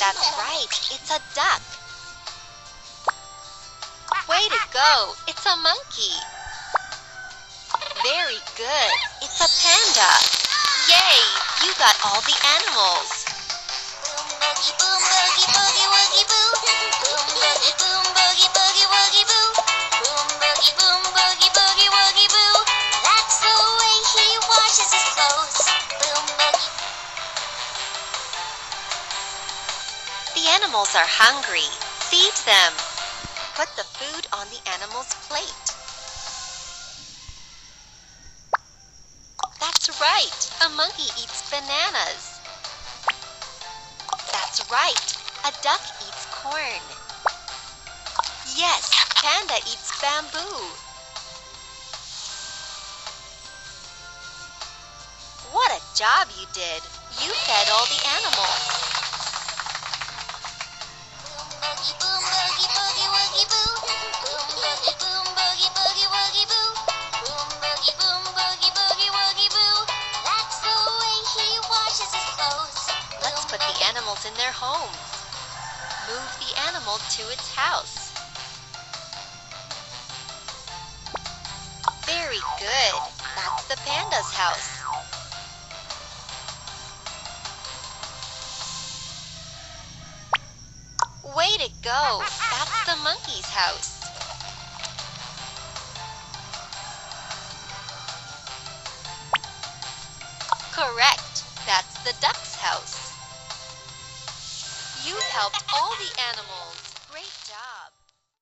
That's right, it's a duck. Way to go, it's a monkey. Very good, it's a panda. Yay, you got all the animals. Boom boogie boogie woogie boo. Boom boogie woogie boo. Boom boogie woogie boo. That's the way he washes his clothes. Boom boogie. The animals are hungry. Feed them. Put the food on the animal's plate. That's right, a monkey eats bananas. That's right, a duck eats corn. Yes, panda eats bamboo. What a job you did! You fed all the animals. Boom boogie boogie woogie boo. Boom boogie woogie boo. Boom boogie woogie boo. That's the way he washes his clothes. Let's put the animals in their homes. Move the animal to its house. Very good. That's the panda's house. Way to go! That's the monkey's house. Correct! That's the duck's house. You helped all the animals.